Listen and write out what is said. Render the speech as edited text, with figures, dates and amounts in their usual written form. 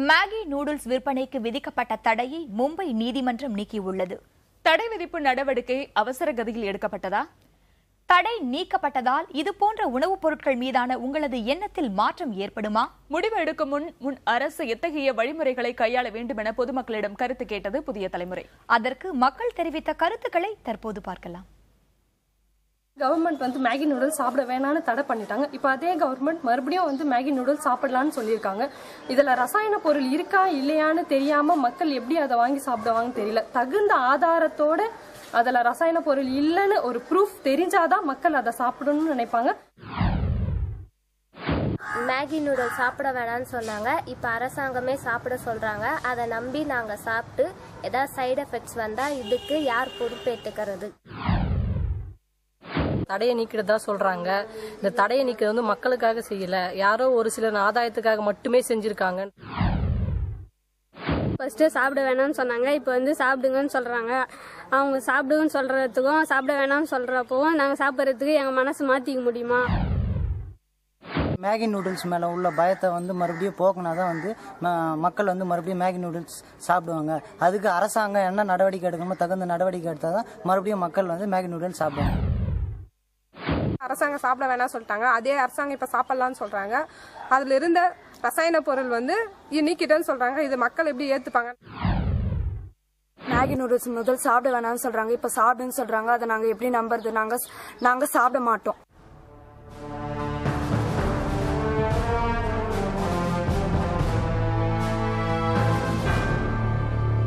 Maggi noodles விற்பனைக்கு விதிக்கப்பட்ட தடையை மும்பை நீதிமன்றம் நீக்கியுள்ளது. தடை விதிப்பு நடவடிக்கை அவசர கதியில் எடுக்கப்பட்டதா? தடை நீக்கப்பட்டதால் இதுபோன்ற உணவுப் பொருட்கள் மீதான உங்களது எண்ணத்தில் மாற்றம் ஏற்படுமா? முடிவு எடுக்கும் முன் அரசு எத்தகைய வழிமுறைகளை கையாள வேண்டும் என பொதுமக்களிடம் கருத்து கேட்டது புதிய தலைமுறை. அதற்கு மக்கள் தெரிவித்த கருத்துக்களை தற்போது பார்க்கலாம். கவர்மெண்ட் மேகி நூடுல்ஸ் சாப்பிட வேணான்னு தடை பண்ணிட்டாங்க. இப்போ அதே கவர்மெண்ட் மறுபடியும் மேகி நூடுல்ஸ் சாப்பிடலான்னு சொல்லியிருக்காங்க. இதுல ரசாயன பொருள் இருக்கா இல்லையான்னு தெரியாம மக்கள் எப்படி அதை வாங்கி சாப்பிடுவாங்கன்னு தெரியல. தகுந்த ஆதாரத்தோட அதுல ரசாயன பொருள் இல்லைன்னு ஒரு ப்ரூஃப் தெரிஞ்சாதான் மக்கள் அதை சாப்பிடணும்னு நினைப்பாங்க. மேகி நூடுல்ஸ் சாப்பிட வேணாம்னு சொன்னாங்க. இப்போ அரசாங்கமே சாப்பிட சொல்றாங்க. அதை நம்பி நாங்க சாப்பிட்டு ஏதாவது சைடு எஃபெக்ட்ஸ் வந்தா இதுக்கு யார் பொறுப்பேற்றுக்கிறது? தடையை நீக்கிறதா சொல்றாங்க. இந்த தடையை நீக்கிறது மக்களுக்காக செய்யல, யாரோ ஒரு சிலர் ஆதாயத்துக்காக மட்டுமே செஞ்சிருக்காங்க. ஃபர்ஸ்ட் சாப்பிட வேணாம்னு சொன்னாங்க, இப்போ சாப்பிடுங்கன்னு சொல்றாங்க. அவங்க சாப்பிடுங்கன்னு சொல்றதுக்கும் சாப்பிட வேணாம்னு சொல்றப்பவும் நாங்க சாப்பிட்றதுக்கு எங்க மனசு மாத்திக்க முடியுமா? மேகி நூடுல்ஸ் மேலே உள்ள பயத்தை மறுபடியும் போக்குனாதான் மக்கள் மறுபடியும் மேகி நூடுல்ஸ் சாப்பிடுவாங்க. அதுக்கு அரசாங்கம் என்ன நடவடிக்கை எடுக்கணுமோ தகுந்த நடவடிக்கை எடுத்தால் தான் மறுபடியும் மக்கள் மேகி நூடுல்ஸ் சாப்பிடுவாங்க. அரசாங்கம் சாப்பிட வேணாம் சொல்லிட்டாங்க, அதே அரசாங்கம் இப்ப சாப்பிடலாம்னு சொல்றாங்க. அதுல இருந்த ரசாயன பொருள் நீக்கிட்டேன்னு சொல்றாங்க. இது மக்கள் எப்படி ஏத்துப்பாங்க? மேகி நூடுல்ஸ் முதல் சாப்பிட வேணாம்னு சொல்றாங்க, இப்ப சாப்பிடுன்னு சொல்றாங்க. அதை நாங்க எப்படி நம்புறது? நாங்க சாப்பிட மாட்டோம்.